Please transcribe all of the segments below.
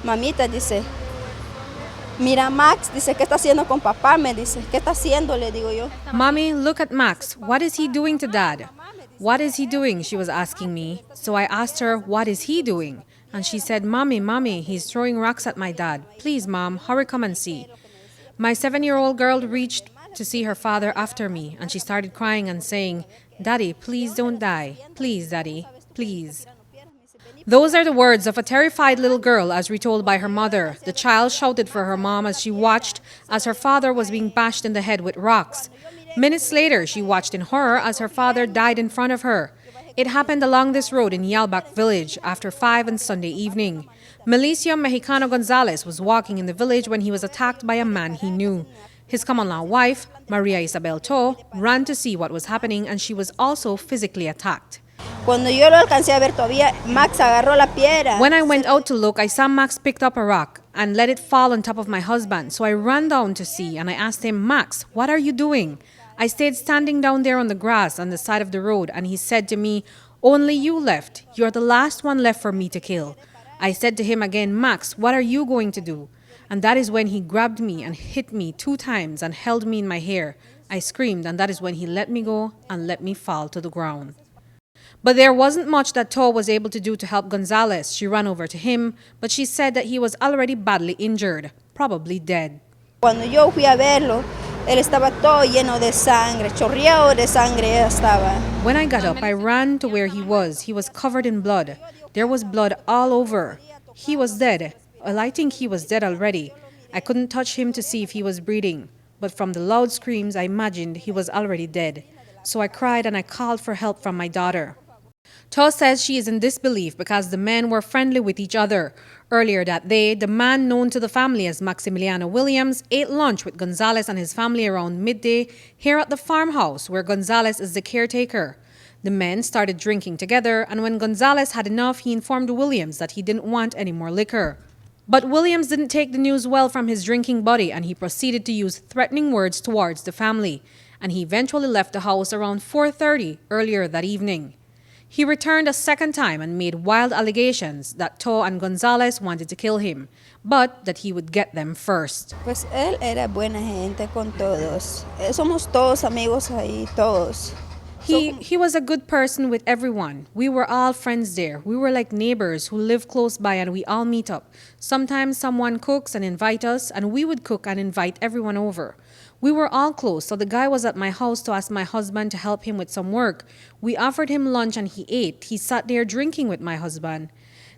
mamita, dice, mira Max, dice, ¿qué está haciendo con papá? Me dice, ¿qué está haciendo? Le digo yo. Mommy, look at Max. What is he doing to Dad? What is he doing? She was asking me. So I asked her, what is he doing? And she said, Mommy, he's throwing rocks at my dad. Please, Mom, hurry come and see. My 7-year-old girl reached to see her father after me, and she started crying and saying, Daddy, please don't die. Please, Daddy, please. Those are the words of a terrified little girl as retold by her mother. The child shouted for her mom as she watched as her father was being bashed in the head with rocks. Minutes later, she watched in horror as her father died in front of her. It happened along this road in Yalbac Village after 5 on Sunday evening. Milicio Gonzalez was walking in the village when he was attacked by a man he knew. His common-law wife, Maria Isabel To, ran to see what was happening, and she was also physically attacked. Cuando yo lo alcancé a ver todavía, Max agarró la piedra. When I went out to look, I saw Max picked up a rock and let it fall on top of my husband. So I ran down to see and I asked him, Max, what are you doing? I stayed standing down there on the grass on the side of the road, and he said to me, only you left. You're the last one left for me to kill. I said to him again, Max, what are you going to do? And that is when he grabbed me and hit me 2 times and held me in my hair. I screamed, and that is when he let me go and let me fall to the ground. But there wasn't much that To was able to do to help Gonzalez. She ran over to him, but she said that he was already badly injured, probably dead. Cuando yo fui a verlo, él estaba todo lleno de sangre, chorreado de sangre estaba. When I got up, I ran to where he was. He was covered in blood. There was blood all over. He was dead. Well, I think he was dead already. I couldn't touch him to see if he was breathing, but from the loud screams, I imagined he was already dead. So I cried and I called for help from my daughter. To says she is in disbelief because the men were friendly with each other. Earlier that day, the man known to the family as Maximiliano Williams ate lunch with Gonzalez and his family around midday here at the farmhouse where Gonzalez is the caretaker. The men started drinking together, and when Gonzalez had enough, he informed Williams that he didn't want any more liquor. But Williams didn't take the news well from his drinking buddy, and he proceeded to use threatening words towards the family. And he eventually left the house around 4:30 earlier that evening. He returned a second time and made wild allegations that To and Gonzalez wanted to kill him, but that he would get them first. Pues él era buena gente con todos. Somos todos amigos ahí, todos. He was a good person with everyone. We were all friends there. We were like neighbors who live close by, and we all meet up. Sometimes someone cooks and invite us, and we would cook and invite everyone over. We were all close, so the guy was at my house to ask my husband to help him with some work. We offered him lunch and he ate. He sat there drinking with my husband.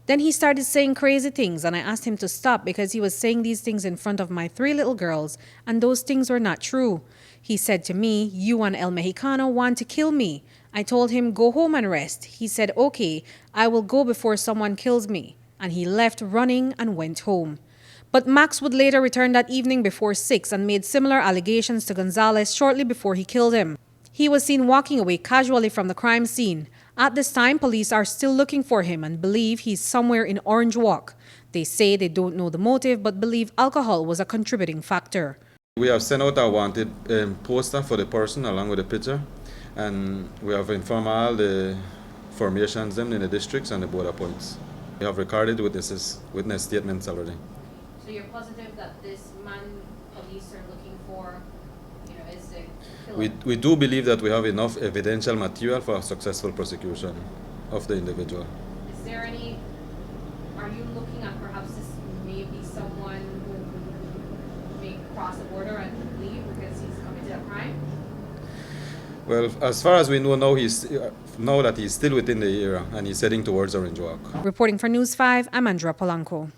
Then he started saying crazy things, and I asked him to stop because he was saying these things in front of my 3 little girls, and those things were not true. He said to me, you and El Mexicano want to kill me. I told him, go home and rest. He said, okay, I will go before someone kills me. And he left running and went home. But Max would later return that evening before 6 and made similar allegations to Gonzalez shortly before he killed him. He was seen walking away casually from the crime scene. At this time, police are still looking for him and believe he's somewhere in Orange Walk. They say they don't know the motive but believe alcohol was a contributing factor. We have sent out a wanted poster for the person along with the picture, and we have informed all the formations them in the districts and the border points. We have recorded witness statements already. So you're positive that this man police are looking for, is the killer? We do believe that we have enough evidential material for a successful prosecution of the individual. Is there any, are you looking at perhaps this may be someone who may cross the border and leave because he's committed a crime? Well, as far as we know now that he's still within the area and he's heading towards Orange Walk. Reporting for News 5, I'm Andrea Polanco.